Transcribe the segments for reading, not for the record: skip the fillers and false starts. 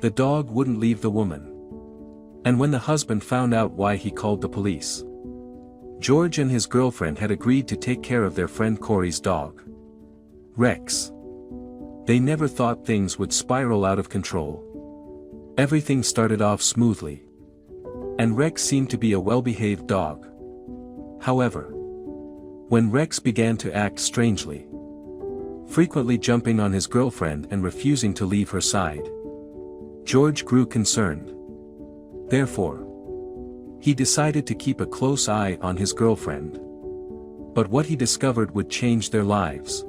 The dog wouldn't leave the woman. And when the husband found out why, he called the police. George and his girlfriend had agreed to take care of their friend Corey's dog, Rex. They never thought things would spiral out of control. Everything started off smoothly. And Rex seemed to be a well-behaved dog. However, when Rex began to act strangely, frequently jumping on his girlfriend and refusing to leave her side, George grew concerned. Therefore, he decided to keep a close eye on his girlfriend. But what he discovered would change their lives.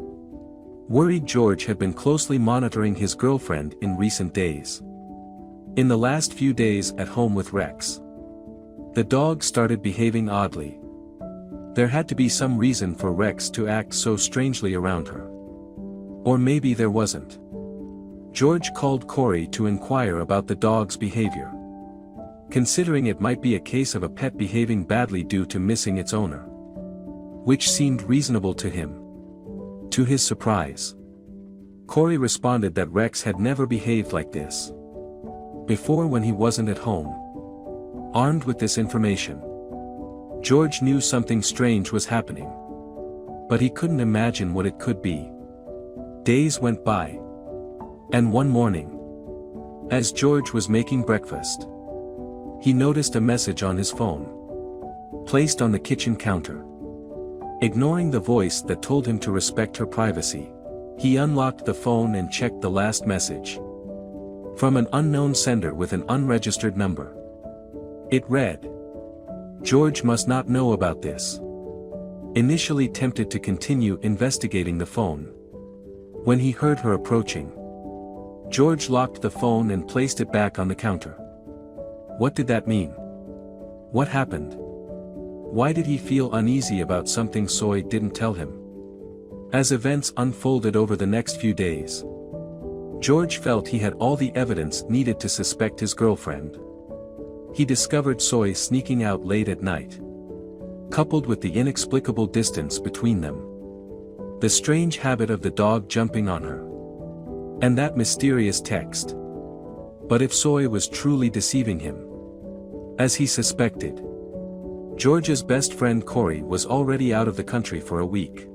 Worried, George had been closely monitoring his girlfriend in recent days. In the last few days at home with Rex, the dog started behaving oddly. There had to be some reason for Rex to act so strangely around her. Or maybe there wasn't. George called Corey to inquire about the dog's behavior, considering it might be a case of a pet behaving badly due to missing its owner, which seemed reasonable to him. To his surprise, Corey responded that Rex had never behaved like this before when he wasn't at home. Armed with this information, George knew something strange was happening, but he couldn't imagine what it could be. Days went by, and one morning, as George was making breakfast, he noticed a message on his phone, placed on the kitchen counter. Ignoring the voice that told him to respect her privacy, he unlocked the phone and checked the last message. From an unknown sender with an unregistered number. It read, "George must not know about this." Initially tempted to continue investigating the phone, when he heard her approaching, George locked the phone and placed it back on the counter. What did that mean? What happened? Why did he feel uneasy about something Soy didn't tell him? As events unfolded over the next few days, George felt he had all the evidence needed to suspect his girlfriend. He discovered Soy sneaking out late at night, coupled with the inexplicable distance between them, the strange habit of the dog jumping on her, and that mysterious text. But if Soy was truly deceiving him, as he suspected, George's best friend Corey was already out of the country for a week,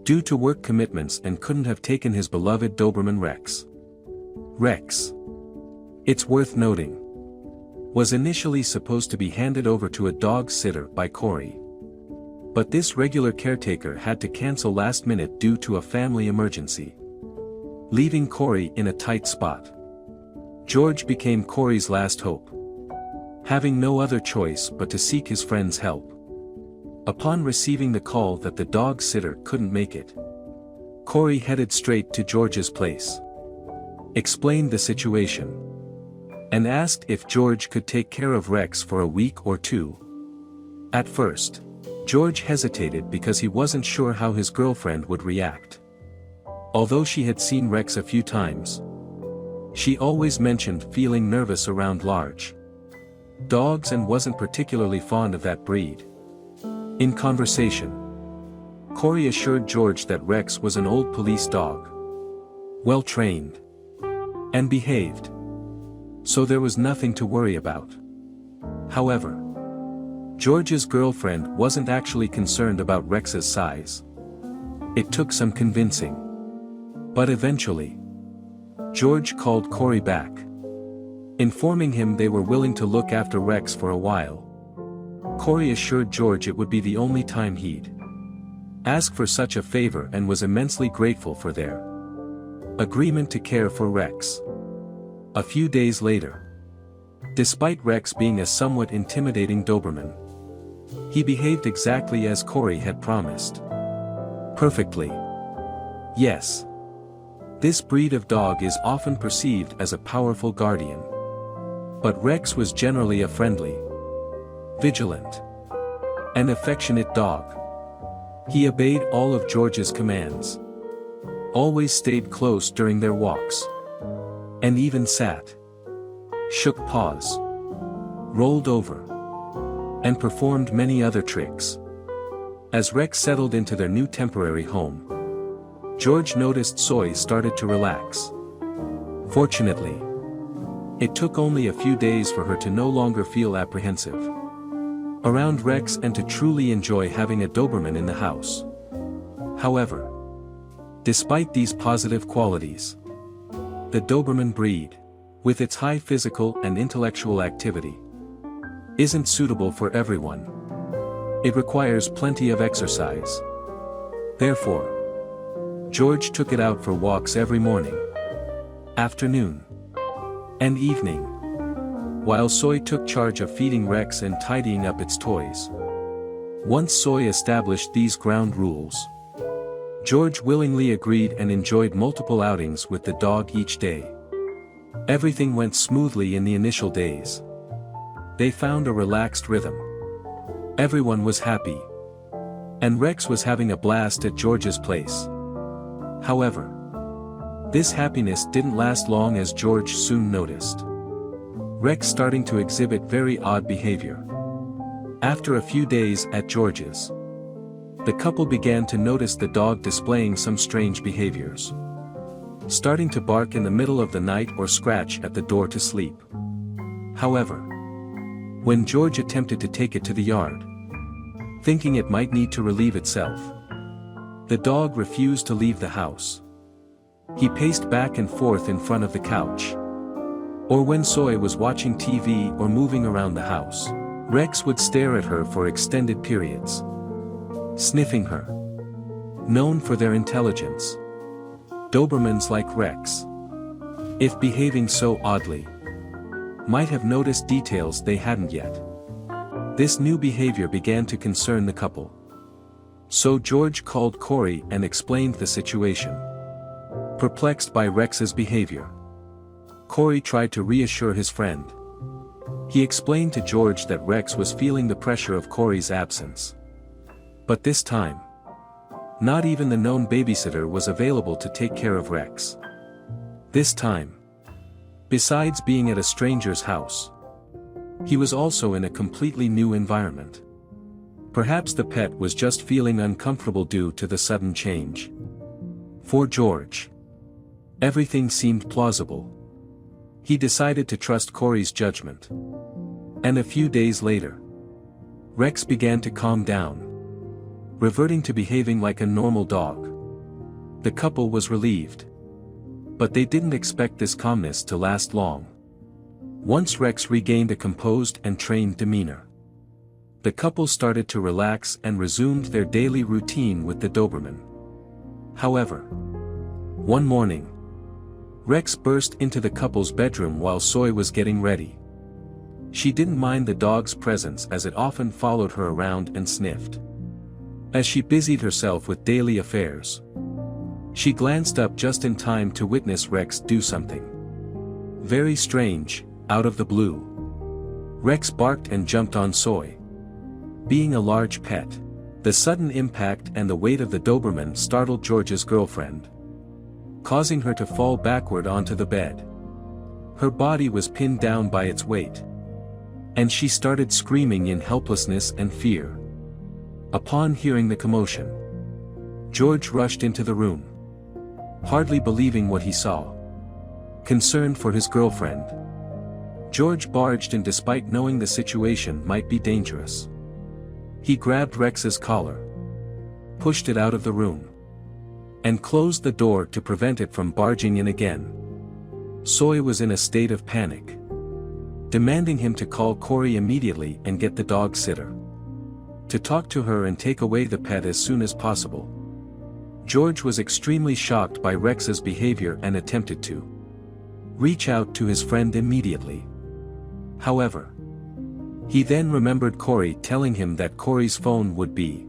due to work commitments, and couldn't have taken his beloved Doberman Rex. Rex, it's worth noting, was initially supposed to be handed over to a dog sitter by Corey. But this regular caretaker had to cancel last minute due to a family emergency, leaving Corey in a tight spot. George became Corey's last hope, having no other choice but to seek his friend's help. Upon receiving the call that the dog sitter couldn't make it, Corey headed straight to George's place, explained the situation, and asked if George could take care of Rex for a week or two. At first, George hesitated because he wasn't sure how his girlfriend would react. Although she had seen Rex a few times, she always mentioned feeling nervous around large dogs and wasn't particularly fond of that breed. In conversation, Corey assured George that Rex was an old police dog, well trained, and behaved, so there was nothing to worry about. However, George's girlfriend wasn't actually concerned about Rex's size. It took some convincing, but eventually, George called Corey back, informing him they were willing to look after Rex for a while. Corey assured George it would be the only time he'd ask for such a favor, and was immensely grateful for their agreement to care for Rex. A few days later, despite Rex being a somewhat intimidating Doberman, he behaved exactly as Corey had promised. Perfectly. Yes. This breed of dog is often perceived as a powerful guardian. But Rex was generally a friendly, vigilant, and affectionate dog. He obeyed all of George's commands, always stayed close during their walks, and even sat, shook paws, rolled over, and performed many other tricks. As Rex settled into their new temporary home, George noticed Soy started to relax. Fortunately, It took only a few days for her to no longer feel apprehensive around Rex and to truly enjoy having a Doberman in the house. However, despite these positive qualities, the Doberman breed, with its high physical and intellectual activity, isn't suitable for everyone. It requires plenty of exercise. Therefore, George took it out for walks every morning, afternoon, and evening, while Soy took charge of feeding Rex and tidying up its toys. Once Soy established these ground rules, George willingly agreed and enjoyed multiple outings with the dog each day. Everything went smoothly in the initial days. They found a relaxed rhythm. Everyone was happy, and Rex was having a blast at George's place. However, this happiness didn't last long, as George soon noticed Rex starting to exhibit very odd behavior. After a few days at George's, the couple began to notice the dog displaying some strange behaviors, starting to bark in the middle of the night or scratch at the door to sleep. However, when George attempted to take it to the yard, thinking it might need to relieve itself, the dog refused to leave the house. He paced back and forth in front of the couch. Or when Soy was watching TV or moving around the house, Rex would stare at her for extended periods, sniffing her. Known for their intelligence, Dobermans like Rex, if behaving so oddly, might have noticed details they hadn't yet. This new behavior began to concern the couple. So George called Corey and explained the situation. Perplexed by Rex's behavior, Corey tried to reassure his friend. He explained to George that Rex was feeling the pressure of Corey's absence. But this time, not even the known babysitter was available to take care of Rex. This time, besides being at a stranger's house, he was also in a completely new environment. Perhaps the pet was just feeling uncomfortable due to the sudden change. For George, everything seemed plausible. He decided to trust Corey's judgment. And a few days later, Rex began to calm down, reverting to behaving like a normal dog. The couple was relieved. But they didn't expect this calmness to last long. Once Rex regained a composed and trained demeanor, the couple started to relax and resumed their daily routine with the Doberman. However, one morning, Rex burst into the couple's bedroom while Soy was getting ready. She didn't mind the dog's presence, as it often followed her around and sniffed. As she busied herself with daily affairs, she glanced up just in time to witness Rex do something very strange. Out of the blue, Rex barked and jumped on Soy. Being a large pet, the sudden impact and the weight of the Doberman startled George's girlfriend, causing her to fall backward onto the bed. Her body was pinned down by its weight, and she started screaming in helplessness and fear. Upon hearing the commotion, George rushed into the room, hardly believing what he saw. Concerned for his girlfriend, George barged in despite knowing the situation might be dangerous. He grabbed Rex's collar, pushed it out of the room, and closed the door to prevent it from barging in again. Soy was in a state of panic, demanding him to call Corey immediately and get the dog sitter to talk to her and take away the pet as soon as possible. George was extremely shocked by Rex's behavior and attempted to reach out to his friend immediately. However, he then remembered Corey telling him that Corey's phone would be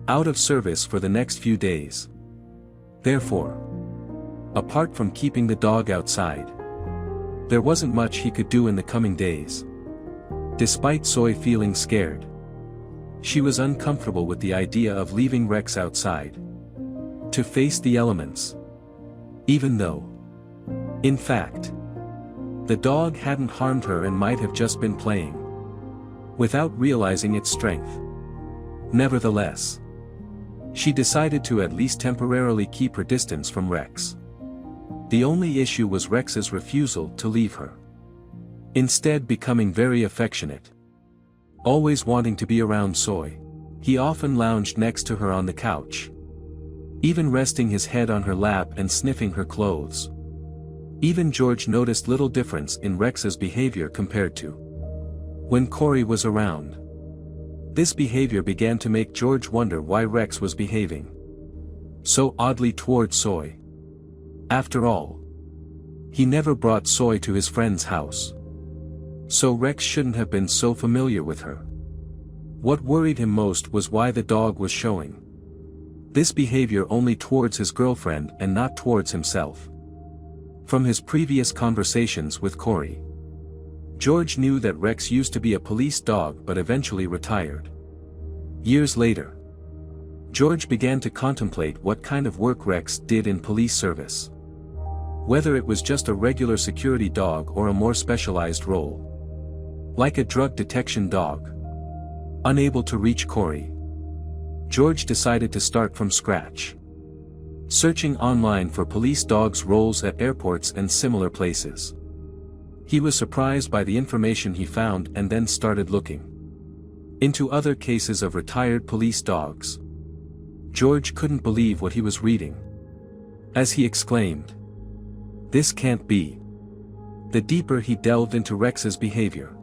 out of service for the next few days. Therefore, apart from keeping the dog outside, there wasn't much he could do in the coming days. Despite Soy feeling scared, she was uncomfortable with the idea of leaving Rex outside to face the elements, even though, in fact, the dog hadn't harmed her and might have just been playing, without realizing its strength. Nevertheless, she decided to at least temporarily keep her distance from Rex. The only issue was Rex's refusal to leave her. instead becoming very affectionate. Always wanting to be around Soy, he often lounged next to her on the couch, even resting his head on her lap and sniffing her clothes. Even George noticed little difference in Rex's behavior compared to when Corey was around. This behavior began to make George wonder why Rex was behaving so oddly towards Soy. After all, he never brought Soy to his friend's house, so Rex shouldn't have been so familiar with her. What worried him most was why the dog was showing this behavior only towards his girlfriend and not towards himself. From his previous conversations with Corey, George knew that Rex used to be a police dog but eventually retired. Years later, George began to contemplate what kind of work Rex did in police service. Whether it was just a regular security dog or a more specialized role, like a drug detection dog. Unable to reach Corey, George decided to start from scratch, searching online for police dogs' roles at airports and similar places. He was surprised by the information he found and then started looking into other cases of retired police dogs. George couldn't believe what he was reading, as he exclaimed, "This can't be." The deeper he delved into Rex's behavior,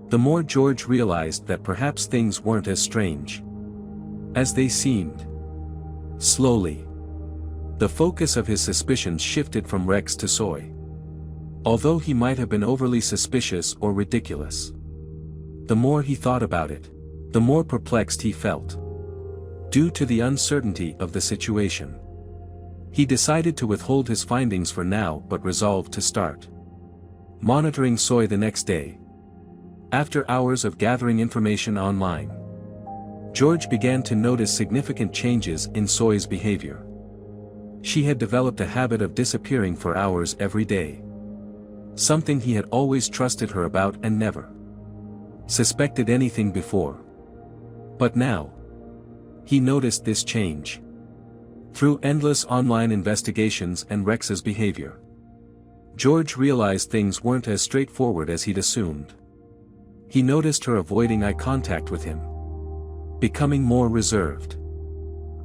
the more George realized that perhaps things weren't as strange as they seemed. Slowly, the focus of his suspicions shifted from Rex to Soy. Although he might have been overly suspicious or ridiculous, the more he thought about it, the more perplexed he felt. Due to the uncertainty of the situation, he decided to withhold his findings for now but resolved to start monitoring Soy the next day. After hours of gathering information online, George began to notice significant changes in Soy's behavior. She had developed a habit of disappearing for hours every day, something he had always trusted her about and never suspected anything before. But now, he noticed this change. Through endless online investigations and Rex's behavior, George realized things weren't as straightforward as he'd assumed. He noticed her avoiding eye contact with him, becoming more reserved,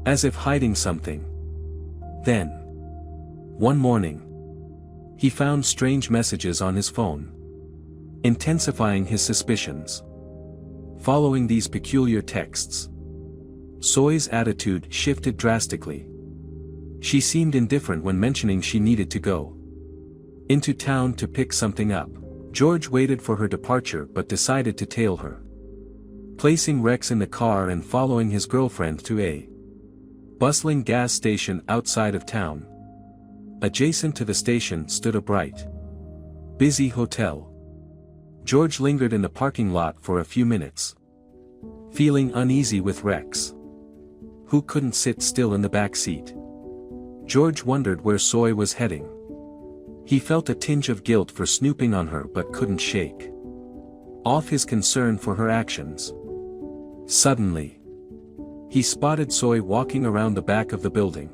as if hiding something. Then, one morning, he found strange messages on his phone, intensifying his suspicions. Following these peculiar texts, Soy's attitude shifted drastically. She seemed indifferent when mentioning she needed to go into town to pick something up. George waited for her departure but decided to tail her, placing Rex in the car and following his girlfriend to a bustling gas station outside of town. Adjacent to the station stood a bright, busy hotel. George lingered in the parking lot for a few minutes, feeling uneasy with Rex, who couldn't sit still in the back seat. George wondered where Soy was heading. He felt a tinge of guilt for snooping on her but couldn't shake off his concern for her actions. Suddenly, he spotted Soy walking around the back of the building.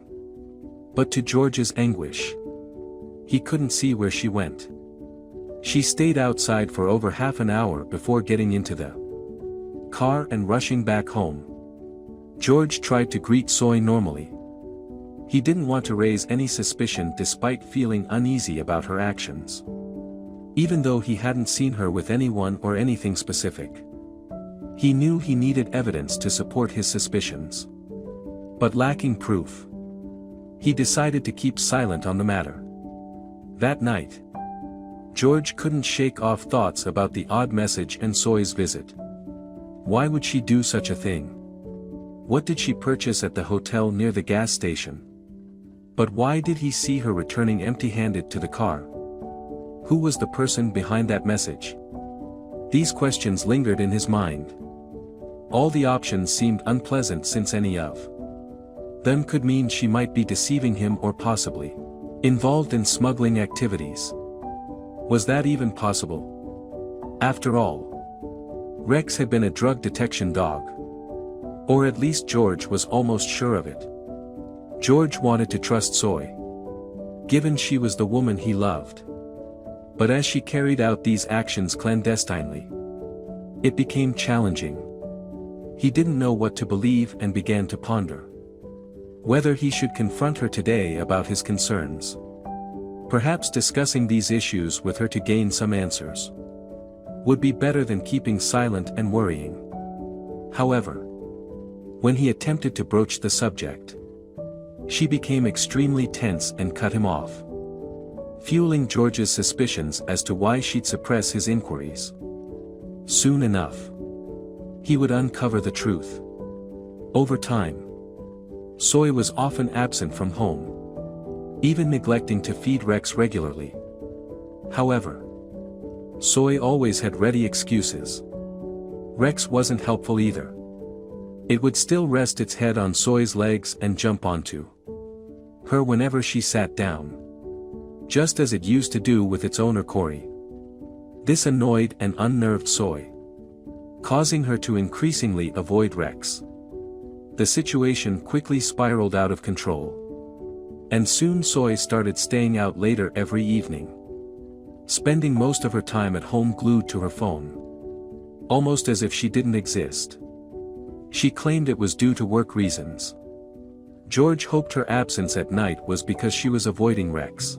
But to George's anguish, he couldn't see where she went. She stayed outside for over half an hour before getting into the car and rushing back home. George tried to greet Soy normally. He didn't want to raise any suspicion despite feeling uneasy about her actions, even though he hadn't seen her with anyone or anything specific. He knew he needed evidence to support his suspicions, but lacking proof, he decided to keep silent on the matter. That night, George couldn't shake off thoughts about the odd message and Soy's visit. Why would she do such a thing? What did she purchase at the hotel near the gas station? But why did he see her returning empty-handed to the car? Who was the person behind that message? These questions lingered in his mind. All the options seemed unpleasant since any of them could mean she might be deceiving him or possibly involved in smuggling activities. Was that even possible? After all, Rex had been a drug detection dog. Or at least George was almost sure of it. George wanted to trust Soy, given she was the woman he loved. But as she carried out these actions clandestinely, it became challenging. He didn't know what to believe and began to ponder whether he should confront her today about his concerns. Perhaps discussing these issues with her to gain some answers would be better than keeping silent and worrying. However, when he attempted to broach the subject, she became extremely tense and cut him off, fueling George's suspicions as to why she'd suppress his inquiries. Soon enough, he would uncover the truth. Over time, Soy was often absent from home, even neglecting to feed Rex regularly. However, Soy always had ready excuses. Rex wasn't helpful either. It would still rest its head on Soy's legs and jump onto her whenever she sat down, just as it used to do with its owner Corey. This annoyed and unnerved Soy, causing her to increasingly avoid Rex. The situation quickly spiraled out of control, and soon Soy started staying out later every evening, spending most of her time at home glued to her phone, almost as if she didn't exist. She claimed it was due to work reasons. George hoped her absence at night was because she was avoiding Rex,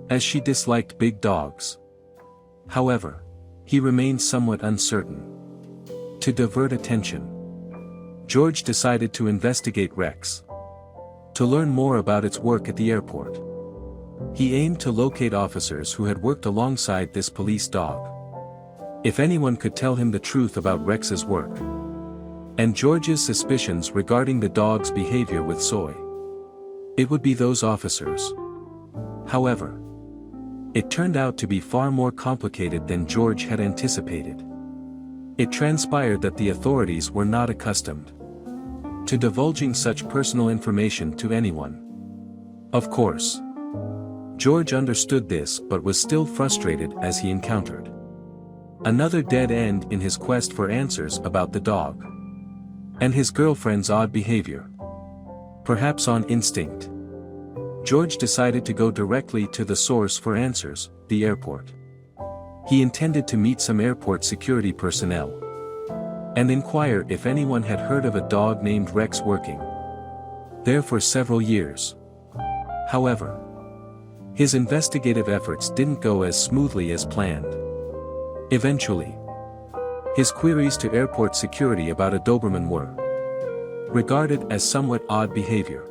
as she disliked big dogs. However, he remained somewhat uncertain. To divert attention, George decided to investigate Rex, to learn more about its work at the airport. He aimed to locate officers who had worked alongside this police dog. If anyone could tell him the truth about Rex's work, and George's suspicions regarding the dog's behavior with Soy, it would be those officers. However, it turned out to be far more complicated than George had anticipated. It transpired that the authorities were not accustomed to divulging such personal information to anyone. Of course, George understood this but was still frustrated as he encountered another dead end in his quest for answers about the dog and his girlfriend's odd behavior. Perhaps on instinct, George decided to go directly to the source for answers, the airport. He intended to meet some airport security personnel and inquire if anyone had heard of a dog named Rex working there for several years. However, his investigative efforts didn't go as smoothly as planned. Eventually, his queries to airport security about a Doberman were regarded as somewhat odd behavior.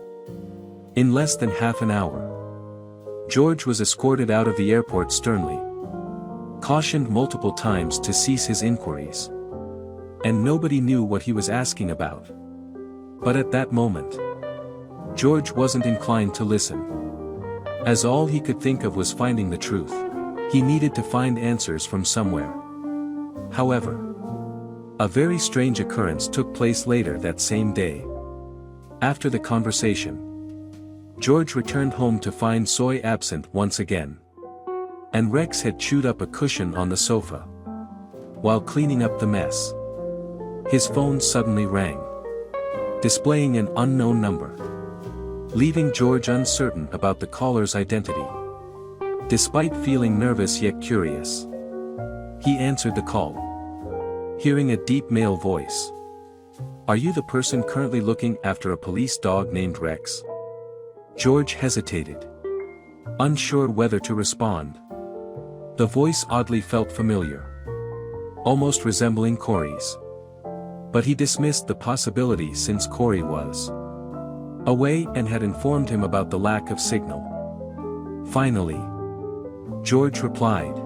In less than half an hour, George was escorted out of the airport sternly, cautioned multiple times to cease his inquiries, and nobody knew what he was asking about. But at that moment, George wasn't inclined to listen, as all he could think of was finding the truth. He needed to find answers from somewhere. However, a very strange occurrence took place later that same day. After the conversation, George returned home to find Soy absent once again, and Rex had chewed up a cushion on the sofa while cleaning up the mess. His phone suddenly rang, displaying an unknown number, leaving George uncertain about the caller's identity. Despite feeling nervous yet curious, he answered the call, hearing a deep male voice. "Are you the person currently looking after a police dog named Rex?" George hesitated, unsure whether to respond. The voice oddly felt familiar, almost resembling Corey's. But he dismissed the possibility since Corey was away and had informed him about the lack of signal. Finally, George replied,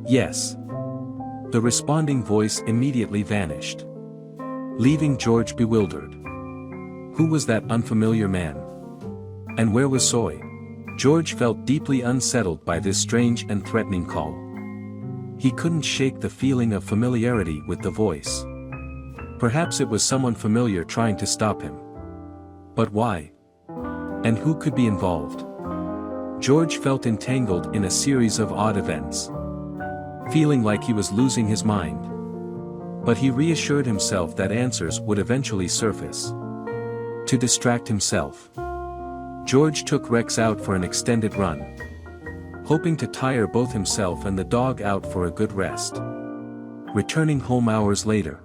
"Yes." The responding voice immediately vanished, leaving George bewildered. Who was that unfamiliar man? And where was Soy? George felt deeply unsettled by this strange and threatening call. He couldn't shake the feeling of familiarity with the voice. Perhaps it was someone familiar trying to stop him. But why? And who could be involved? George felt entangled in a series of odd events, feeling like he was losing his mind. But he reassured himself that answers would eventually surface. To distract himself, George took Rex out for an extended run, hoping to tire both himself and the dog out for a good rest. Returning home hours later,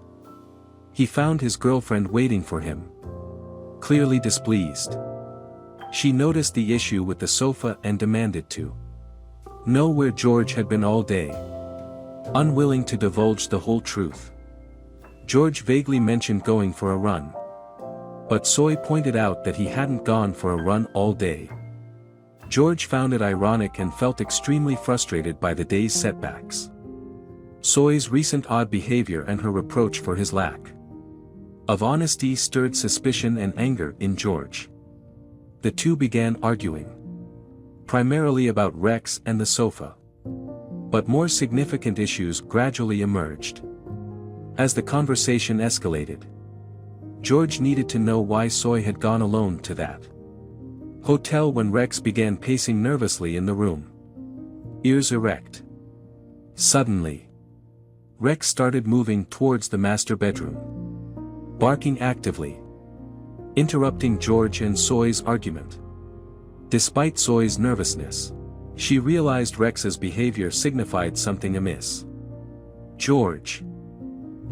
he found his girlfriend waiting for him, clearly displeased. She noticed the issue with the sofa and demanded to know where George had been all day. Unwilling to divulge the whole truth, George vaguely mentioned going for a run. But Soy pointed out that he hadn't gone for a run all day. George found it ironic and felt extremely frustrated by the day's setbacks. Soy's recent odd behavior and her reproach for his lack of honesty stirred suspicion and anger in George. The two began arguing, primarily about Rex and the sofa. But more significant issues gradually emerged. As the conversation escalated, George needed to know why Soy had gone alone to that hotel when Rex began pacing nervously in the room, ears erect. Suddenly, Rex started moving towards the master bedroom, barking actively, interrupting George and Soy's argument. Despite Soy's nervousness, she realized Rex's behavior signified something amiss. George,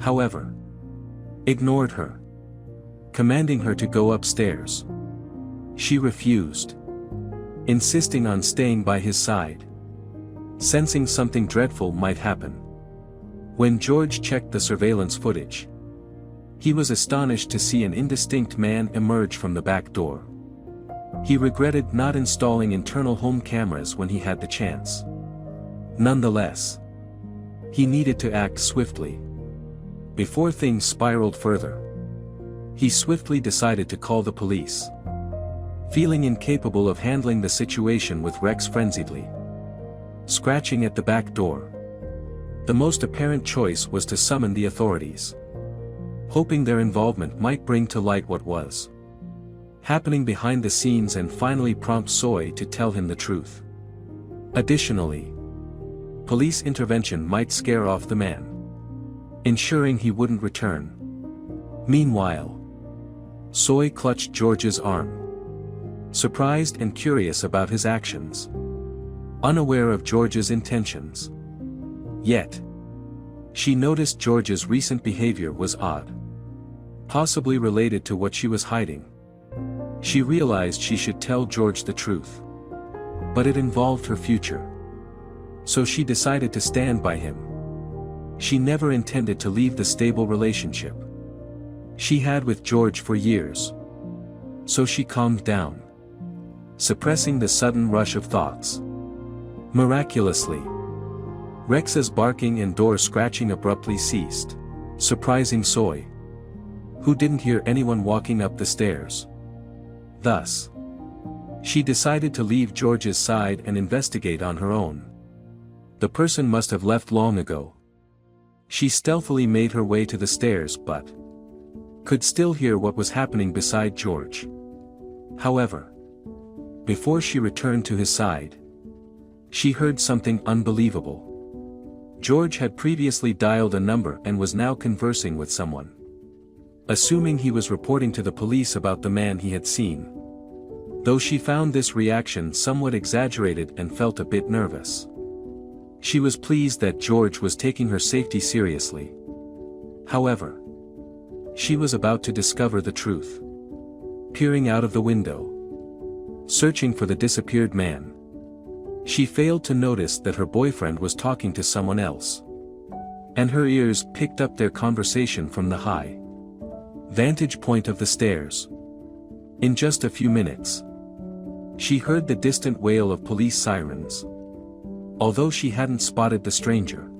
however, ignored her, commanding her to go upstairs. She refused, insisting on staying by his side, sensing something dreadful might happen. When George checked the surveillance footage, he was astonished to see an indistinct man emerge from the back door. He regretted not installing internal home cameras when he had the chance. Nonetheless, he needed to act swiftly. Before things spiraled further, he swiftly decided to call the police. Feeling incapable of handling the situation with Rex frenziedly scratching at the back door, the most apparent choice was to summon the authorities, hoping their involvement might bring to light what was happening behind the scenes and finally prompt Soy to tell him the truth. Additionally, police intervention might scare off the man, ensuring he wouldn't return. Meanwhile, Soy clutched George's arm, surprised and curious about his actions, unaware of George's intentions. Yet, she noticed George's recent behavior was odd, possibly related to what she was hiding. She realized she should tell George the truth, but it involved her future. So she decided to stand by him. She never intended to leave the stable relationship she had with George for years. So she calmed down, suppressing the sudden rush of thoughts. Miraculously, Rex's barking and door scratching abruptly ceased, surprising Soy, who didn't hear anyone walking up the stairs. Thus, she decided to leave George's side and investigate on her own. The person must have left long ago. She stealthily made her way to the stairs but could still hear what was happening beside George. However, before she returned to his side, she heard something unbelievable. George had previously dialed a number and was now conversing with someone. Assuming he was reporting to the police about the man he had seen. Though she found this reaction somewhat exaggerated and felt a bit nervous. She was pleased that George was taking her safety seriously. However, she was about to discover the truth. Peering out of the window, searching for the disappeared man, she failed to notice that her boyfriend was talking to someone else. And her ears picked up their conversation from the high vantage point of the stairs. In just a few minutes, she heard the distant wail of police sirens. Although she hadn't spotted the stranger,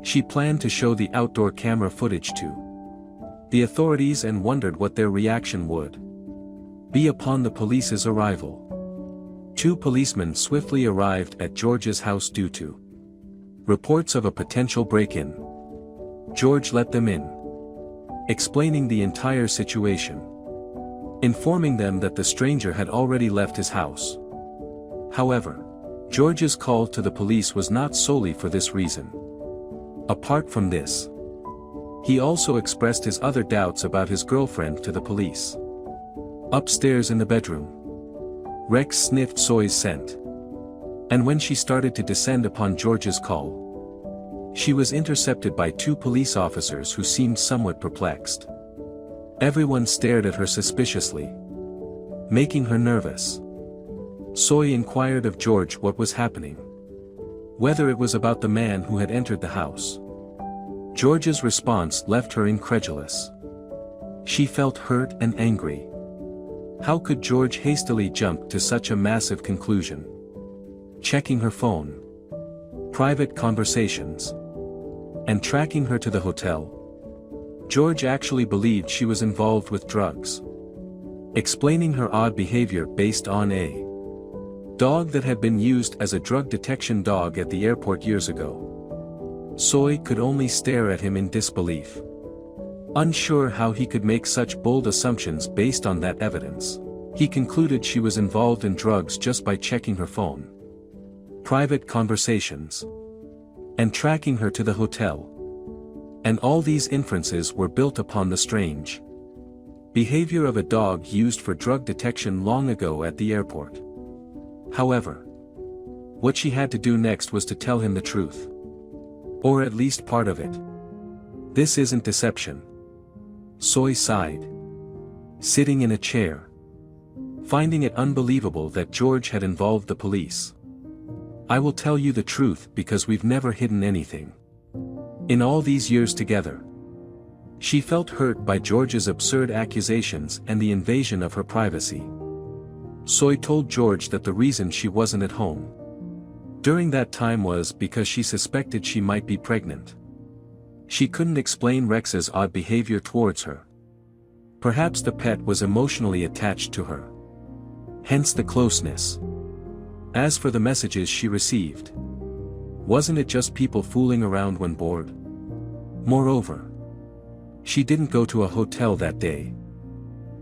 she planned to show the outdoor camera footage to the authorities and wondered what their reaction would be upon the police's arrival. 2 policemen swiftly arrived at George's house due to reports of a potential break-in. George let them in, explaining the entire situation, informing them that the stranger had already left his house. However, George's call to the police was not solely for this reason. Apart from this, he also expressed his other doubts about his girlfriend to the police. Upstairs in the bedroom, Rex sniffed Soy's scent, And when she started to descend upon George's call, she was intercepted by two police officers who seemed somewhat perplexed. Everyone stared at her suspiciously, making her nervous. Soy inquired of George what was happening, whether it was about the man who had entered the house. George's response left her incredulous. She felt hurt and angry. How could George hastily jump to such a massive conclusion? Checking her phone, private conversations, and tracking her to the hotel, George actually believed she was involved with drugs. Explaining her odd behavior based on a dog that had been used as a drug detection dog at the airport years ago. Soy could only stare at him in disbelief, unsure how he could make such bold assumptions based on that evidence. He concluded she was involved in drugs just by checking her phone, private conversations, and tracking her to the hotel. And all these inferences were built upon the strange behavior of a dog used for drug detection long ago at the airport. However, what she had to do next was to tell him the truth. Or at least part of it. This isn't deception. Soy sighed, sitting in a chair, finding it unbelievable that George had involved the police. I will tell you the truth because we've never hidden anything. In all these years together. She felt hurt by George's absurd accusations and the invasion of her privacy. Soy told George that the reason she wasn't at home during that time was because she suspected she might be pregnant. She couldn't explain Rex's odd behavior towards her. Perhaps the pet was emotionally attached to her. Hence the closeness. As for the messages she received, wasn't it just people fooling around when bored? Moreover, she didn't go to a hotel that day.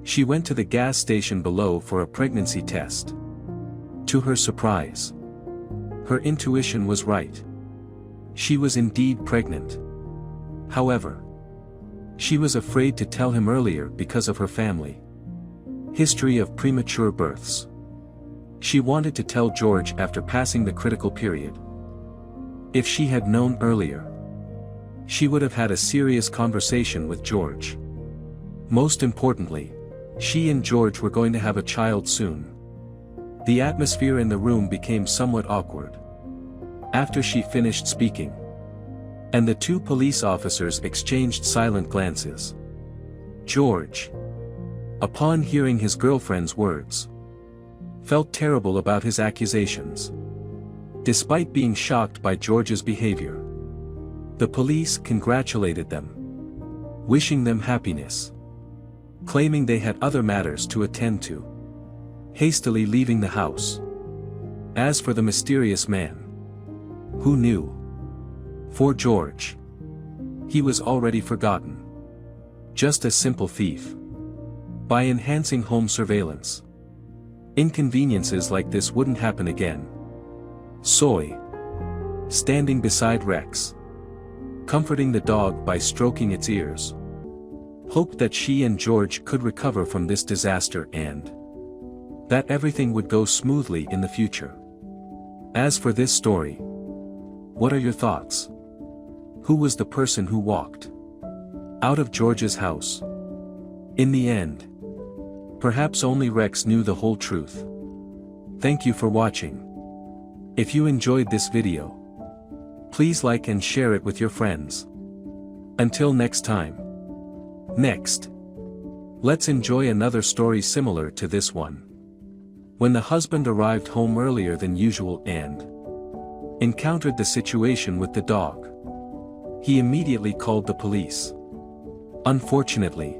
She went to the gas station below for a pregnancy test. To her surprise, her intuition was right. She was indeed pregnant. However, she was afraid to tell him earlier because of her family history of premature births. She wanted to tell George after passing the critical period. If she had known earlier, she would have had a serious conversation with George. Most importantly, she and George were going to have a child soon. The atmosphere in the room became somewhat awkward after she finished speaking, and the two police officers exchanged silent glances. George, upon hearing his girlfriend's words, felt terrible about his accusations. Despite being shocked by George's behavior, the police congratulated them, wishing them happiness, claiming they had other matters to attend to, hastily leaving the house. As for the mysterious man, who knew? For George, he was already forgotten. Just a simple thief. By enhancing home surveillance, inconveniences like this wouldn't happen again. Soy, standing beside Rex, comforting the dog by stroking its ears, hoped that she and George could recover from this disaster and that everything would go smoothly in the future. As for this story, what are your thoughts? Who was the person who walked out of George's house? In the end, perhaps only Rex knew the whole truth. Thank you for watching. If you enjoyed this video, please like and share it with your friends. Until next time. Next, let's enjoy another story similar to this one. When the husband arrived home earlier than usual and encountered the situation with the dog, he immediately called the police. Unfortunately,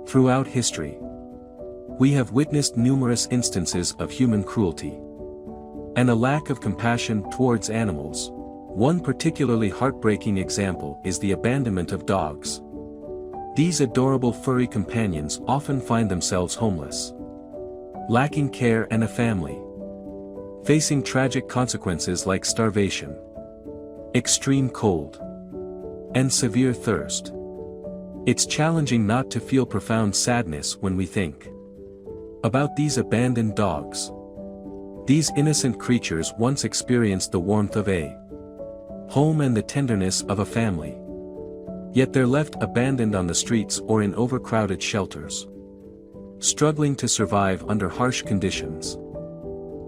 throughout history, we have witnessed numerous instances of human cruelty and a lack of compassion towards animals. One particularly heartbreaking example is the abandonment of dogs. These adorable furry companions often find themselves homeless, lacking care and a family, facing tragic consequences like starvation, extreme cold, and severe thirst. It's challenging not to feel profound sadness when we think about these abandoned dogs. These innocent creatures once experienced the warmth of a home and the tenderness of a family. Yet they're left abandoned on the streets or in overcrowded shelters, struggling to survive under harsh conditions.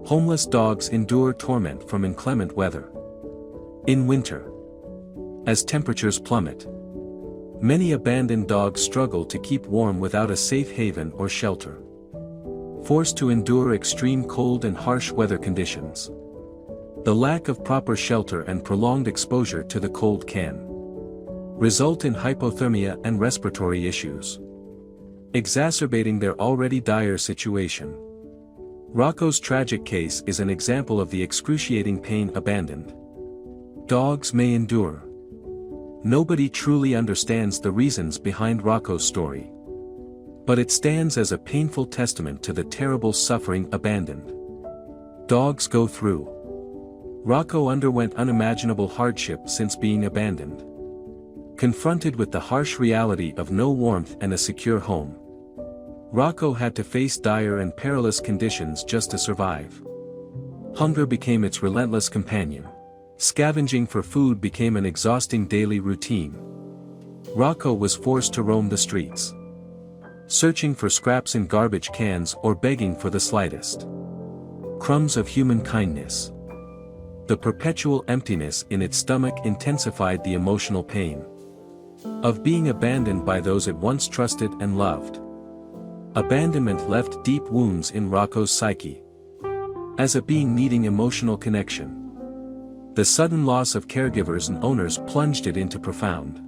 Homeless dogs endure torment from inclement weather. In winter, as temperatures plummet, many abandoned dogs struggle to keep warm without a safe haven or shelter. Forced to endure extreme cold and harsh weather conditions, the lack of proper shelter and prolonged exposure to the cold can result in hypothermia and respiratory issues, exacerbating their already dire situation. Rocco's tragic case is an example of the excruciating pain abandoned dogs may endure. Nobody truly understands the reasons behind Rocco's story, but it stands as a painful testament to the terrible suffering abandoned dogs go through. Rocco underwent unimaginable hardship since being abandoned. Confronted with the harsh reality of no warmth and a secure home, Rocco had to face dire and perilous conditions just to survive. Hunger became its relentless companion. Scavenging for food became an exhausting daily routine. Rocco was forced to roam the streets, searching for scraps in garbage cans or begging for the slightest crumbs of human kindness. The perpetual emptiness in its stomach intensified the emotional pain of being abandoned by those it once trusted and loved. Abandonment left deep wounds in Rocco's psyche. As a being needing emotional connection, the sudden loss of caregivers and owners plunged it into profound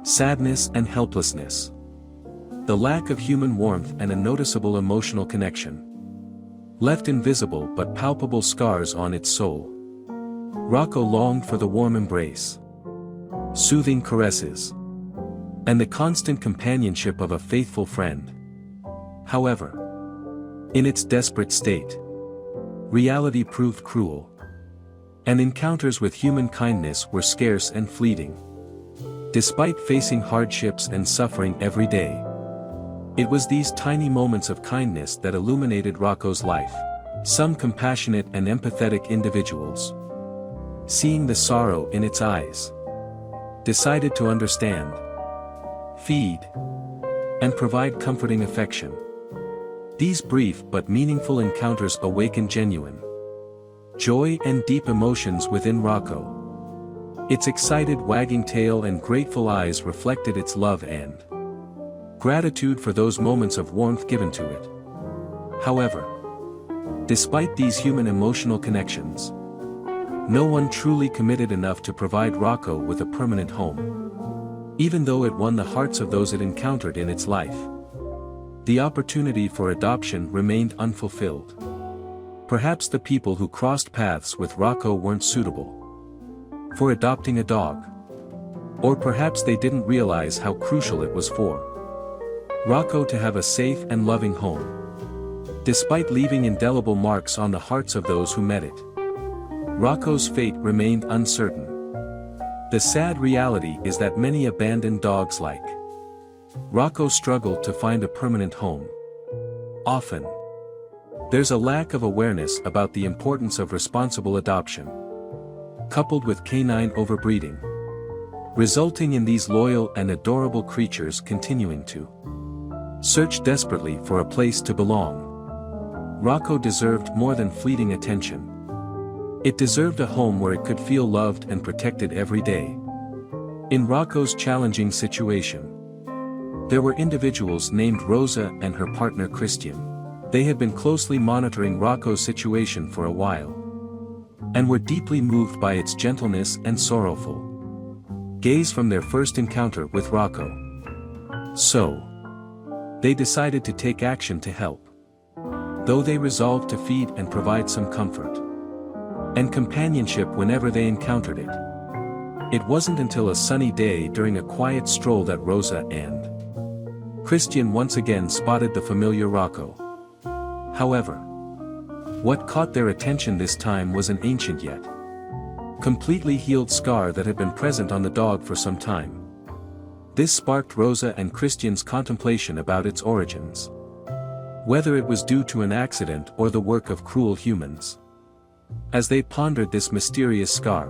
sadness and helplessness. The lack of human warmth and a noticeable emotional connection left invisible but palpable scars on its soul. Rocco longed for the warm embrace, soothing caresses, and the constant companionship of a faithful friend. However, in its desperate state, reality proved cruel, and encounters with human kindness were scarce and fleeting. Despite facing hardships and suffering every day, it was these tiny moments of kindness that illuminated Rocco's life. Some compassionate and empathetic individuals, seeing the sorrow in its eyes, decided to understand, feed, and provide comforting affection. These brief but meaningful encounters awakened genuine joy and deep emotions within Rocco. Its excited wagging tail and grateful eyes reflected its love and gratitude for those moments of warmth given to it. However, despite these human emotional connections, no one truly committed enough to provide Rocco with a permanent home. Even though it won the hearts of those it encountered in its life, the opportunity for adoption remained unfulfilled. Perhaps the people who crossed paths with Rocco weren't suitable for adopting a dog. Or perhaps they didn't realize how crucial it was for Rocco to have a safe and loving home. Despite leaving indelible marks on the hearts of those who met it, Rocco's fate remained uncertain. The sad reality is that many abandoned dogs like Rocco struggle to find a permanent home. Often, there's a lack of awareness about the importance of responsible adoption, coupled with canine overbreeding, resulting in these loyal and adorable creatures continuing to search desperately for a place to belong. Rocco deserved more than fleeting attention. It deserved a home where it could feel loved and protected every day. In Rocco's challenging situation, there were individuals named Rosa and her partner Christian. They had been closely monitoring Rocco's situation for a while, and were deeply moved by its gentleness and sorrowful gaze from their first encounter with Rocco. So, they decided to take action to help. Though they resolved to feed and provide some comfort and companionship whenever they encountered it. It wasn't until a sunny day during a quiet stroll that Rosa and Christian once again spotted the familiar Rocco. However, what caught their attention this time was an ancient yet completely healed scar that had been present on the dog for some time. This sparked Rosa and Christian's contemplation about its origins. whether it was due to an accident or the work of cruel humans. As they pondered this mysterious scar,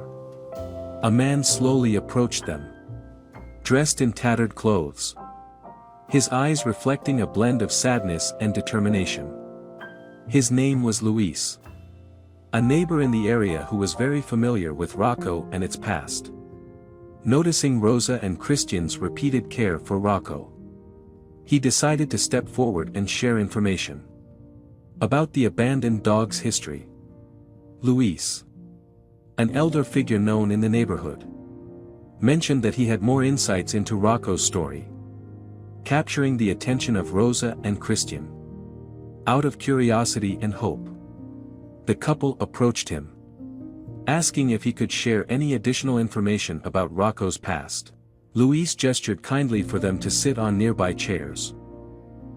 a man slowly approached them, dressed in tattered clothes, his eyes reflecting a blend of sadness and determination. His name was Luis, a neighbor in the area who was very familiar with Rocco and its past. Noticing Rosa and Christian's repeated care for Rocco, he decided to step forward and share information about the abandoned dog's history. Luis, an elder figure known in the neighborhood, mentioned that he had more insights into Rocco's story, capturing the attention of Rosa and Christian. Out of curiosity and hope, the couple approached him, asking if he could share any additional information about Rocco's past. Luis gestured kindly for them to sit on nearby chairs,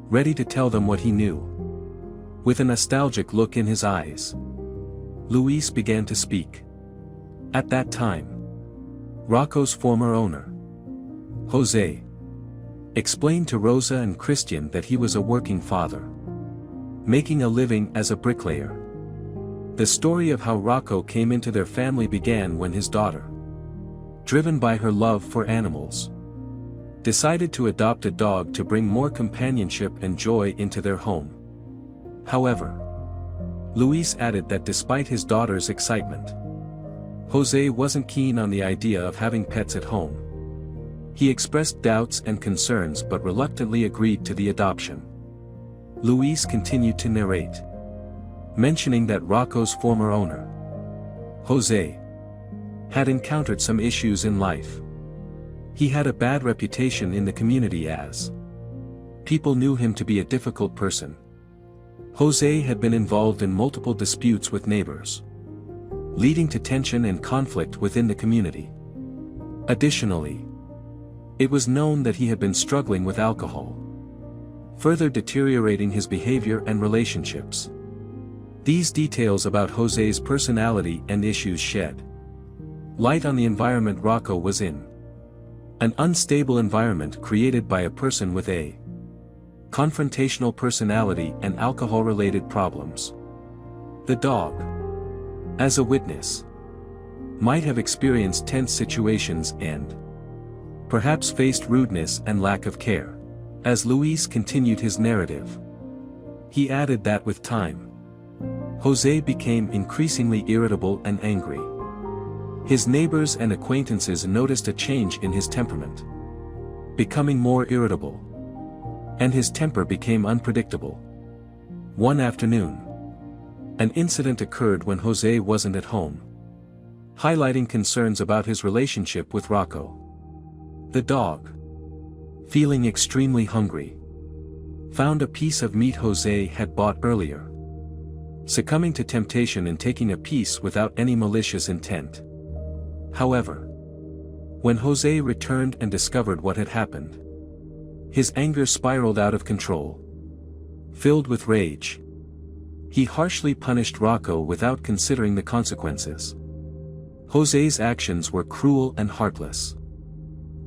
ready to tell them what he knew. With a nostalgic look in his eyes, Luis began to speak. At that time, Rocco's former owner, Jose, explained to Rosa and Christian that he was a working father, making a living as a bricklayer. The story of how Rocco came into their family began when his daughter, driven by her love for animals, decided to adopt a dog to bring more companionship and joy into their home. However, Luis added that despite his daughter's excitement, Jose wasn't keen on the idea of having pets at home. He expressed doubts and concerns but reluctantly agreed to the adoption. Luis continued to narrate, mentioning that Rocco's former owner, Jose, had encountered some issues in life. He had a bad reputation in the community as people knew him to be a difficult person. Jose had been involved in multiple disputes with neighbors, leading to tension and conflict within the community. Additionally, it was known that he had been struggling with alcohol, further deteriorating his behavior and relationships. These details about Jose's personality and issues shed light on the environment Rocco was in. An unstable environment created by a person with a confrontational personality and alcohol-related problems. The dog, as a witness, might have experienced tense situations and perhaps faced rudeness and lack of care. As Luis continued his narrative, he added that with time, Jose became increasingly irritable and angry. His neighbors and acquaintances noticed a change in his temperament, becoming more irritable, and his temper became unpredictable. One afternoon, an incident occurred when Jose wasn't at home, highlighting concerns about his relationship with Rocco. The dog, feeling extremely hungry, found a piece of meat Jose had bought earlier, succumbing to temptation and taking a piece without any malicious intent. However, when Jose returned and discovered what had happened, his anger spiraled out of control. Filled with rage, he harshly punished Rocco without considering the consequences. Jose's actions were cruel and heartless,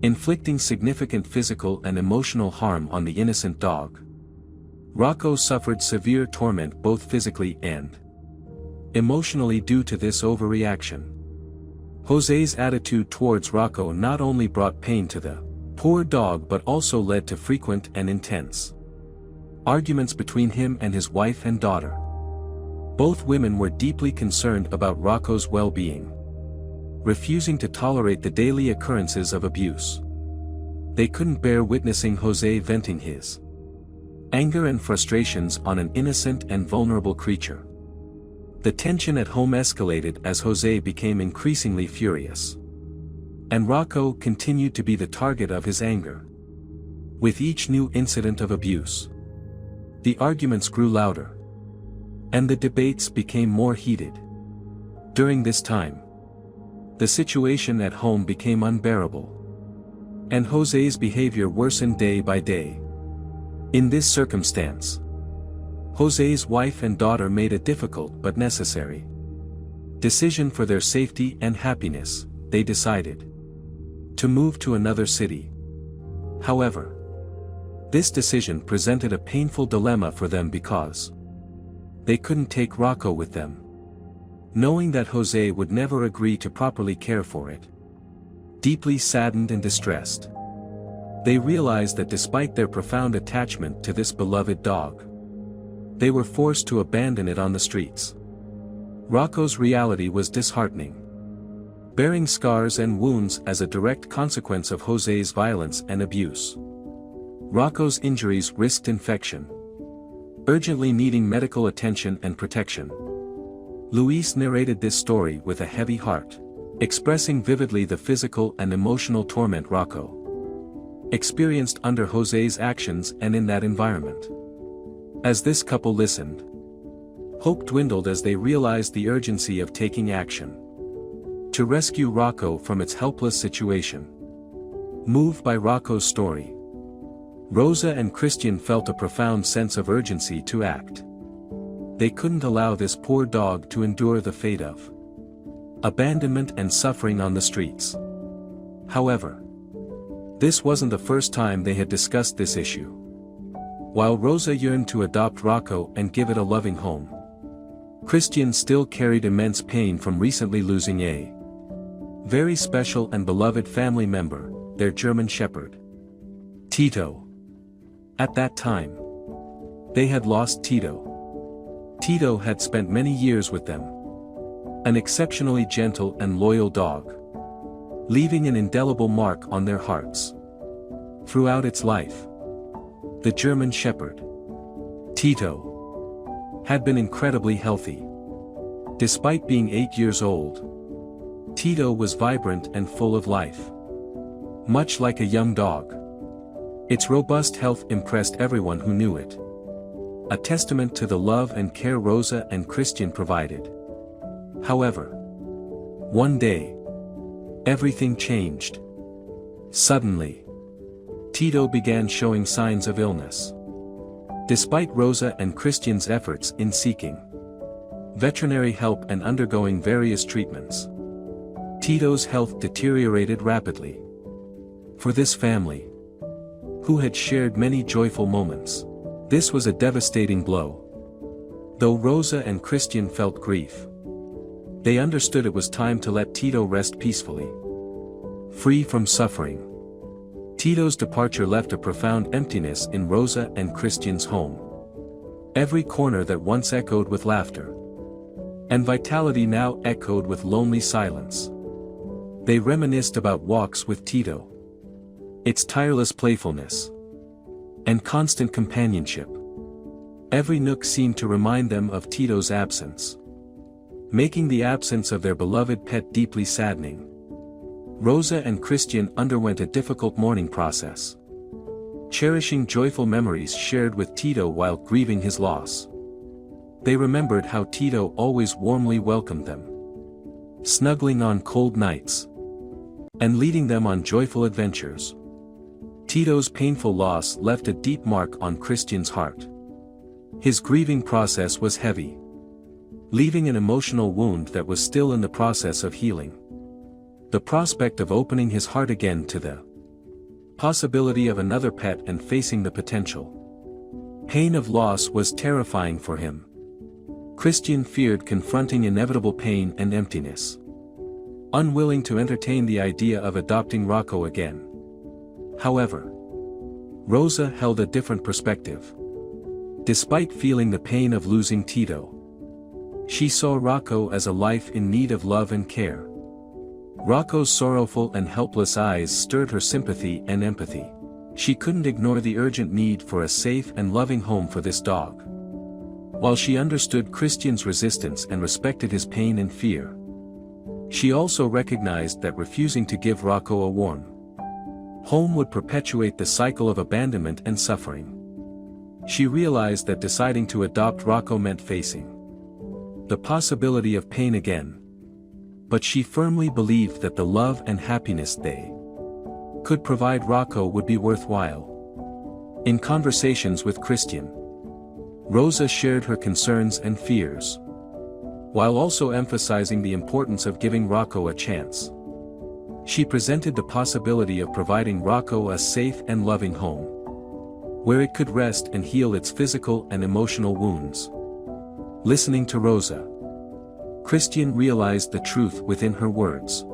inflicting significant physical and emotional harm on the innocent dog. Rocco suffered severe torment both physically and emotionally due to this overreaction. Jose's attitude towards Rocco not only brought pain to the poor dog but also led to frequent and intense arguments between him and his wife and daughter. Both women were deeply concerned about Rocco's well-being, refusing to tolerate the daily occurrences of abuse. They couldn't bear witnessing Jose venting his anger and frustrations on an innocent and vulnerable creature. The tension at home escalated as Jose became increasingly furious, and Rocco continued to be the target of his anger. With each new incident of abuse, the arguments grew louder, and the debates became more heated. During this time, the situation at home became unbearable, and Jose's behavior worsened day by day. In this circumstance, Jose's wife and daughter made a difficult but necessary decision for their safety and happiness. They decided to move to another city. However, This decision presented a painful dilemma for them because they couldn't take Rocco with them, knowing that Jose would never agree to properly care for it. Deeply saddened and distressed, they realized that despite their profound attachment to this beloved dog, they were forced to abandon it on the streets. Rocco's reality was disheartening. Bearing scars and wounds as a direct consequence of Jose's violence and abuse, Rocco's injuries risked infection, urgently needing medical attention and protection. Luis narrated this story with a heavy heart, expressing vividly the physical and emotional torment Rocco experienced under Jose's actions and in that environment. As this couple listened, hope dwindled as they realized the urgency of taking action to rescue Rocco from its helpless situation. Moved by Rocco's story, Rosa and Christian felt a profound sense of urgency to act. They couldn't allow this poor dog to endure the fate of abandonment and suffering on the streets. However, this wasn't the first time they had discussed this issue. While Rosa yearned to adopt Rocco and give it a loving home, Christian still carried immense pain from recently losing a very special and beloved family member, their German Shepherd, Tito. At that time, they had lost Tito. Tito had spent many years with them, an exceptionally gentle and loyal dog, leaving an indelible mark on their hearts. Throughout its life, the German Shepherd, Tito, had been incredibly healthy. Despite being 8 years old, Tito was vibrant and full of life. Much like a young dog, its robust health impressed everyone who knew it, a testament to the love and care Rosa and Christian provided. However, one day, everything changed. Suddenly, Tito began showing signs of illness. Despite Rosa and Christian's efforts in seeking veterinary help and undergoing various treatments, Tito's health deteriorated rapidly. For this family, who had shared many joyful moments, this was a devastating blow. Though Rosa and Christian felt grief, they understood it was time to let Tito rest peacefully, free from suffering. Tito's departure left a profound emptiness in Rosa and Christian's home. Every corner that once echoed with laughter and vitality now echoed with lonely silence. They reminisced about walks with Tito, its tireless playfulness and constant companionship. Every nook seemed to remind them of Tito's absence, making the absence of their beloved pet deeply saddening. Rosa and Christian underwent a difficult mourning process, cherishing joyful memories shared with Tito while grieving his loss. They remembered how Tito always warmly welcomed them, snuggling on cold nights and leading them on joyful adventures. Tito's painful loss left a deep mark on Christian's heart. His grieving process was heavy, leaving an emotional wound that was still in the process of healing. The prospect of opening his heart again to the possibility of another pet and facing the potential pain of loss was terrifying for him. Christian feared confronting inevitable pain and emptiness, unwilling to entertain the idea of adopting Rocco again. However, Rosa held a different perspective. Despite feeling the pain of losing Tito, she saw Rocco as a life in need of love and care. Rocco's sorrowful and helpless eyes stirred her sympathy and empathy. She couldn't ignore the urgent need for a safe and loving home for this dog. While she understood Christian's resistance and respected his pain and fear, she also recognized that refusing to give Rocco a warm home would perpetuate the cycle of abandonment and suffering. She realized that deciding to adopt Rocco meant facing the possibility of pain again. But she firmly believed that the love and happiness they could provide Rocco would be worthwhile. In conversations with Christian, Rosa shared her concerns and fears, while also emphasizing the importance of giving Rocco a chance. She presented the possibility of providing Rocco a safe and loving home, where it could rest and heal its physical and emotional wounds. Listening to Rosa, Christian realized the truth within her words.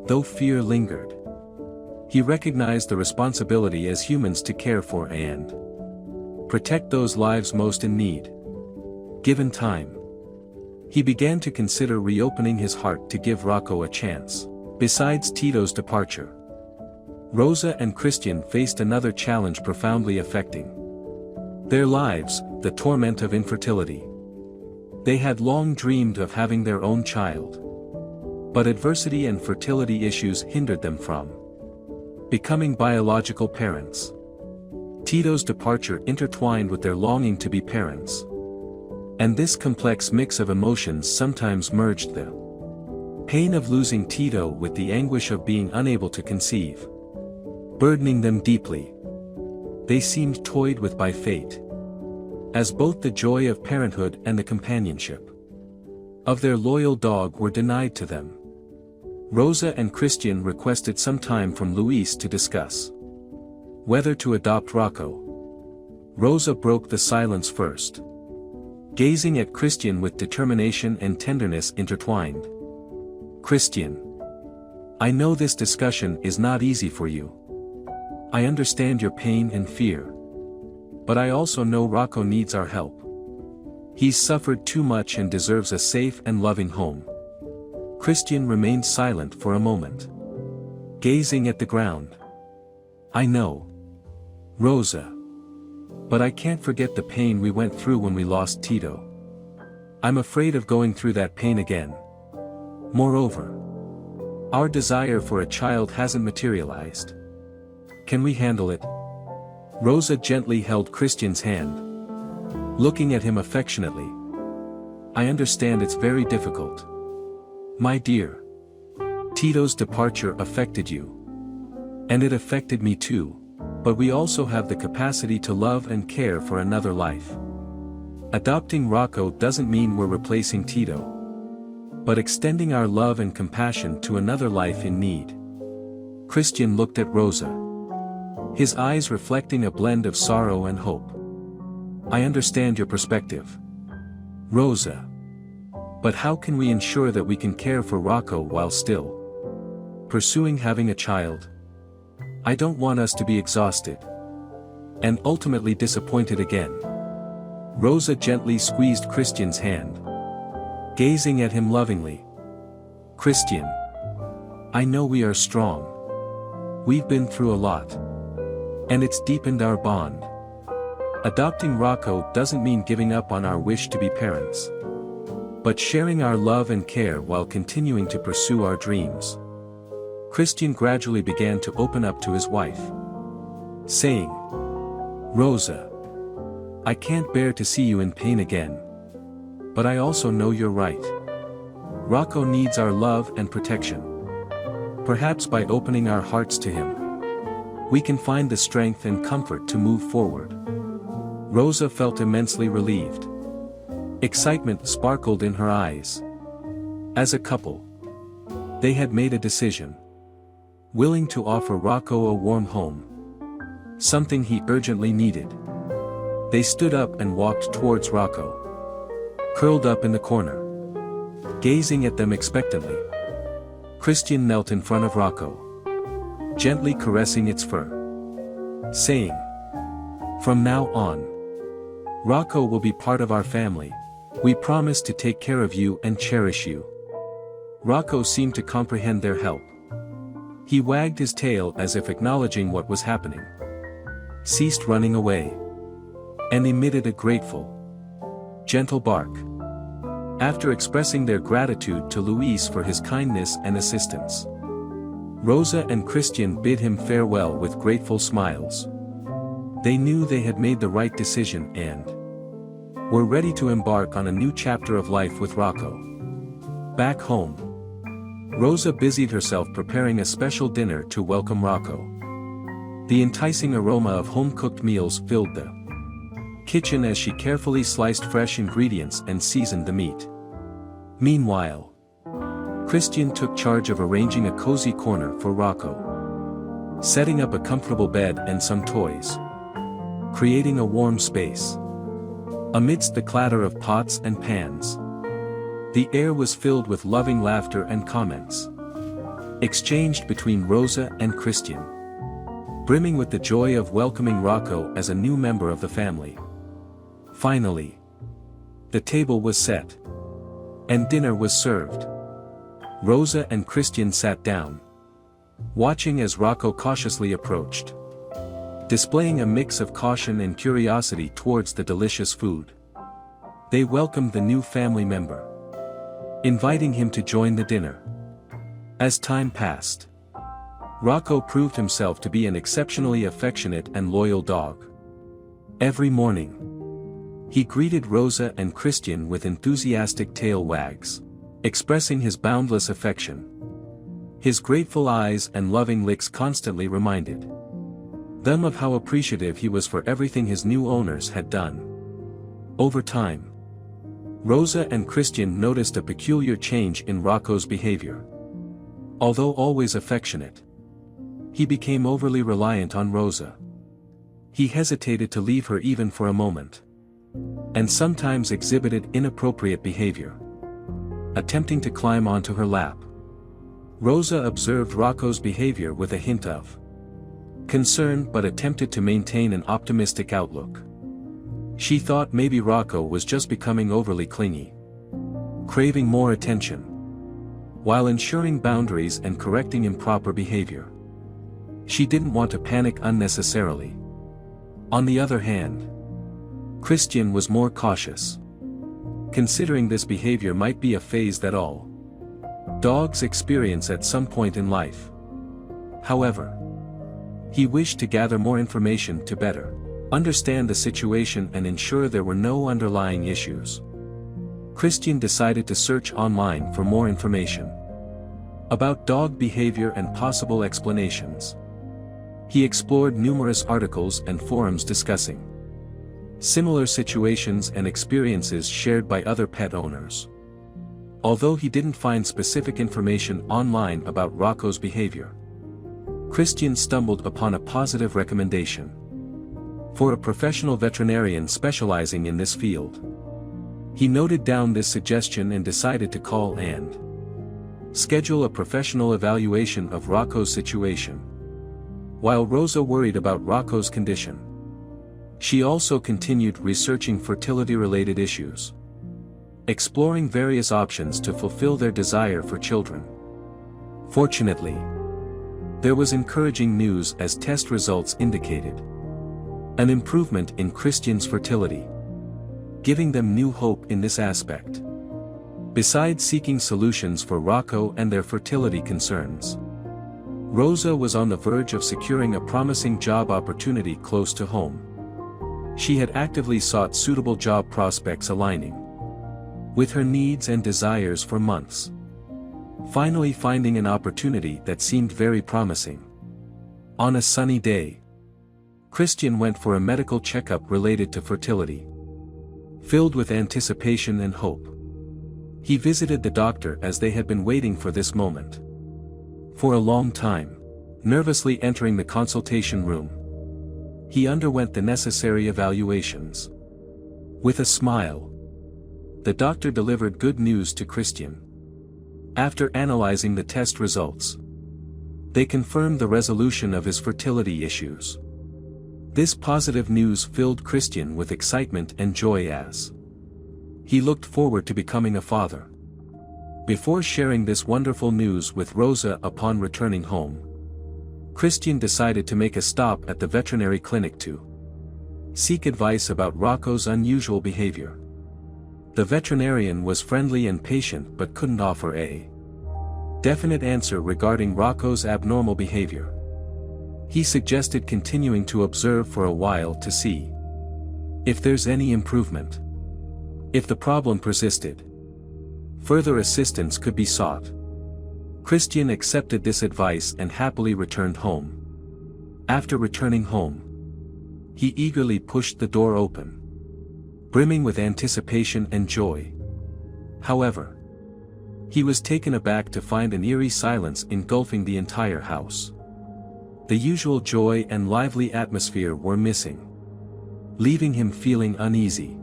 Though fear lingered, he recognized the responsibility as humans to care for and protect those lives most in need. Given time, he began to consider reopening his heart to give Rocco a chance. Besides Tito's departure, Rosa and Christian faced another challenge profoundly affecting their lives: the torment of infertility. They had long dreamed of having their own child, but adversity and fertility issues hindered them from becoming biological parents. Tito's departure intertwined with their longing to be parents, and this complex mix of emotions sometimes merged the pain of losing Tito with the anguish of being unable to conceive, burdening them deeply. They seemed toyed with by fate, as both the joy of parenthood and the companionship of their loyal dog were denied to them. Rosa and Christian requested some time from Luis to discuss whether to adopt Rocco. Rosa broke the silence first, gazing at Christian with determination and tenderness intertwined. "Christian, I know this discussion is not easy for you. I understand your pain and fear. But I also know Rocco needs our help. He's suffered too much and deserves a safe and loving home." Christian remained silent for a moment, gazing at the ground. "I know, Rosa. But I can't forget the pain we went through when we lost Tito. I'm afraid of going through that pain again. Moreover, our desire for a child hasn't materialized. Can we handle it?" Rosa gently held Christian's hand, looking at him affectionately. "I understand it's very difficult, my dear. Tito's departure affected you. And it affected me too, but we also have the capacity to love and care for another life. Adopting Rocco doesn't mean we're replacing Tito, but extending our love and compassion to another life in need." Christian looked at Rosa, his eyes reflecting a blend of sorrow and hope. "I understand your perspective, Rosa. But how can we ensure that we can care for Rocco while still pursuing having a child? I don't want us to be exhausted and ultimately disappointed again." Rosa gently squeezed Christian's hand, gazing at him lovingly. "Christian, I know we are strong. We've been through a lot, and it's deepened our bond. Adopting Rocco doesn't mean giving up on our wish to be parents, but sharing our love and care while continuing to pursue our dreams." Christian gradually began to open up to his wife, saying, "Rosa, I can't bear to see you in pain again. But I also know you're right. Rocco needs our love and protection. Perhaps by opening our hearts to him, we can find the strength and comfort to move forward." Rosa felt immensely relieved. Excitement sparkled in her eyes. As a couple, they had made a decision, willing to offer Rocco a warm home, something he urgently needed. They stood up and walked towards Rocco, curled up in the corner, gazing at them expectantly. Christian knelt in front of Rocco, gently caressing its fur, saying, "From now on, Rocco will be part of our family. We promise to take care of you and cherish you." Rocco seemed to comprehend their help. He wagged his tail as if acknowledging what was happening, ceased running away, and emitted a grateful, gentle bark. After expressing their gratitude to Luis for his kindness and assistance, Rosa and Christian bid him farewell with grateful smiles. They knew they had made the right decision and were ready to embark on a new chapter of life with Rocco. Back home, Rosa busied herself preparing a special dinner to welcome Rocco. The enticing aroma of home-cooked meals filled the kitchen as she carefully sliced fresh ingredients and seasoned the meat. Meanwhile, Christian took charge of arranging a cozy corner for Rocco, setting up a comfortable bed and some toys. creating a warm space. Amidst the clatter of pots and pans, the air was filled with loving laughter and comments, exchanged between Rosa and Christian, brimming with the joy of welcoming Rocco as a new member of the family. Finally, the table was set, and dinner was served. Rosa and Christian sat down, watching as Rocco cautiously approached, displaying a mix of caution and curiosity towards the delicious food. They welcomed the new family member, inviting him to join the dinner. As time passed, Rocco proved himself to be an exceptionally affectionate and loyal dog. Every morning, he greeted Rosa and Christian with enthusiastic tail wags, expressing his boundless affection. His grateful eyes and loving licks constantly reminded them of how appreciative he was for everything his new owners had done. Over time, Rosa and Christian noticed a peculiar change in Rocco's behavior. Although always affectionate, he became overly reliant on Rosa. He hesitated to leave her even for a moment, and sometimes exhibited inappropriate behavior, attempting to climb onto her lap. Rosa observed Rocco's behavior with a hint of concern but attempted to maintain an optimistic outlook. She thought maybe Rocco was just becoming overly clingy, craving more attention, while ensuring boundaries and correcting improper behavior. She didn't want to panic unnecessarily. On the other hand, Christian was more cautious, considering this behavior might be a phase that all dogs experience at some point in life. However, he wished to gather more information to better understand the situation and ensure there were no underlying issues. Christian decided to search online for more information about dog behavior and possible explanations. He explored numerous articles and forums discussing similar situations and experiences shared by other pet owners. Although he didn't find specific information online about Rocco's behavior, Christian stumbled upon a positive recommendation for a professional veterinarian specializing in this field. He noted down this suggestion and decided to call and schedule a professional evaluation of Rocco's situation. While Rosa worried about Rocco's condition, she also continued researching fertility-related issues, exploring various options to fulfill their desire for children. Fortunately, there was encouraging news as test results indicated an improvement in Christian's fertility, giving them new hope in this aspect. Besides seeking solutions for Rocco and their fertility concerns, Rosa was on the verge of securing a promising job opportunity close to home. She had actively sought suitable job prospects aligning with her needs and desires for months, finally finding an opportunity that seemed very promising. On a sunny day, Christian went for a medical checkup related to fertility. Filled with anticipation and hope, he visited the doctor as they had been waiting for this moment for a long time. Nervously entering the consultation room, he underwent the necessary evaluations. With a smile, the doctor delivered good news to Christian. After analyzing the test results, they confirmed the resolution of his fertility issues. This positive news filled Christian with excitement and joy as he looked forward to becoming a father. Before sharing this wonderful news with Rosa upon returning home, Christian decided to make a stop at the veterinary clinic to seek advice about Rocco's unusual behavior. The veterinarian was friendly and patient but couldn't offer a definite answer regarding Rocco's abnormal behavior. He suggested continuing to observe for a while to see if there's any improvement. If the problem persisted, further assistance could be sought. Christian accepted this advice and happily returned home. After returning home, he eagerly pushed the door open, brimming with anticipation and joy. However, he was taken aback to find an eerie silence engulfing the entire house. The usual joy and lively atmosphere were missing. leaving him feeling uneasy.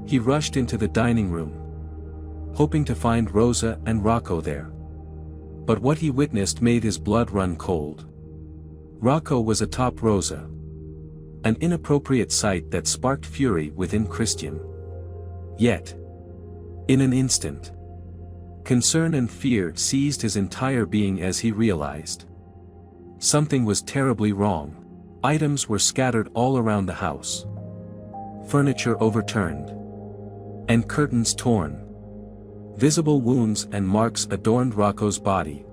He rushed into the dining room, hoping to find Rosa and Rocco there. But what he witnessed made his blood run cold. Rocco was atop Rosa. An inappropriate sight that sparked fury within Christian. Yet, in an instant, concern and fear seized his entire being as he realized something was terribly wrong. Items were scattered all around the house. Furniture overturned. And curtains torn. Visible wounds and marks adorned Rocco's body,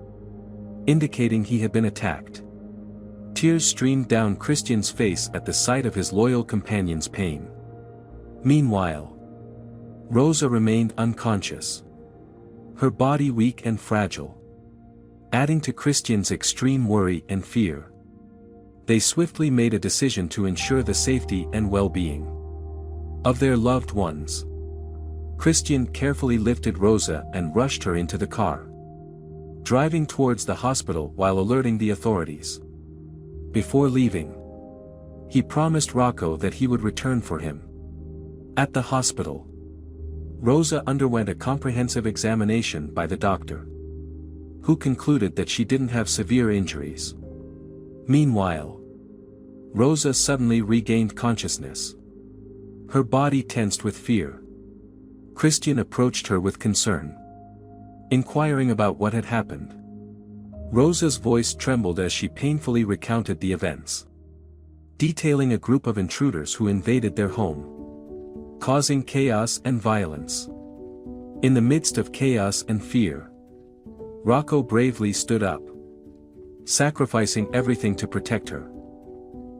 indicating he had been attacked. Tears streamed down Christian's face at the sight of his loyal companion's pain. Meanwhile, Rosa remained unconscious, her body weak and fragile, adding to Christian's extreme worry and fear. They swiftly made a decision to ensure the safety and well-being of their loved ones. Christian carefully lifted Rosa and rushed her into the car, driving towards the hospital while alerting the authorities. Before leaving, he promised Rocco that he would return for him. At the hospital, Rosa underwent a comprehensive examination by the doctor, who concluded that she didn't have severe injuries. Meanwhile, Rosa suddenly regained consciousness, her body tensed with fear. Christian approached her with concern, inquiring about what had happened. Rosa's voice trembled as she painfully recounted the events, detailing a group of intruders who invaded their home, causing chaos and violence. In the midst of chaos and fear, Rocco bravely stood up, sacrificing everything to protect her,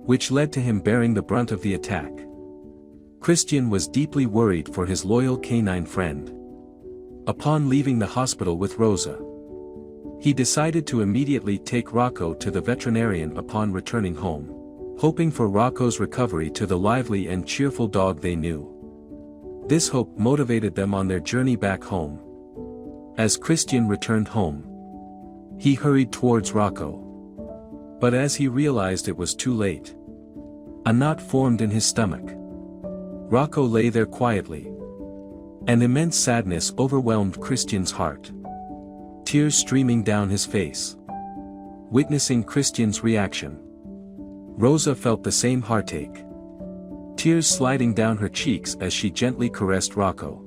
which led to him bearing the brunt of the attack. Christian was deeply worried for his loyal canine friend. Upon leaving the hospital with Rosa, he decided to immediately take Rocco to the veterinarian upon returning home, hoping for Rocco's recovery to the lively and cheerful dog they knew. This hope motivated them on their journey back home. As Christian returned home, he hurried towards Rocco. But as he realized it was too late, a knot formed in his stomach. Rocco lay there quietly. An immense sadness overwhelmed Christian's heart, tears streaming down his face. Witnessing Christian's reaction, Rosa felt the same heartache, tears sliding down her cheeks as she gently caressed Rocco,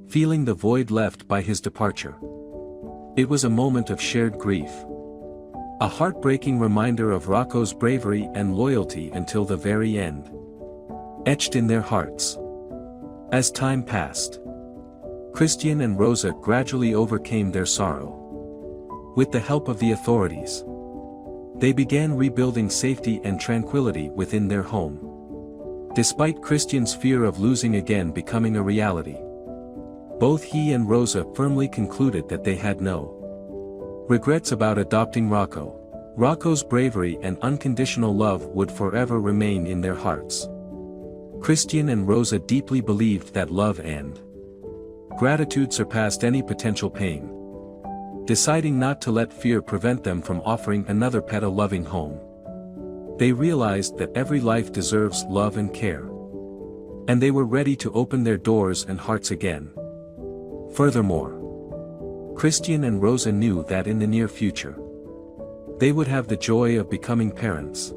feeling the void left by his departure. It was a moment of shared grief, a heartbreaking reminder of Rocco's bravery and loyalty until the very end, etched in their hearts. As time passed, Christian and Rosa gradually overcame their sorrow. With the help of the authorities, they began rebuilding safety and tranquility within their home. Despite Christian's fear of losing again becoming a reality, both he and Rosa firmly concluded that they had no regrets about adopting Rocco. Rocco's bravery and unconditional love would forever remain in their hearts. Christian and Rosa deeply believed that love and gratitude surpassed any potential pain. Deciding not to let fear prevent them from offering another pet a loving home, they realized that every life deserves love and care, and they were ready to open their doors and hearts again. Furthermore, Christian and Rosa knew that in the near future, they would have the joy of becoming parents,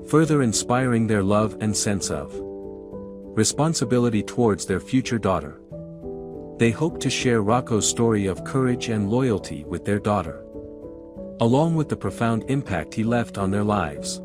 further inspiring their love and sense of responsibility towards their future daughter. They hoped to share Rocco's story of courage and loyalty with their daughter, along with the profound impact he left on their lives.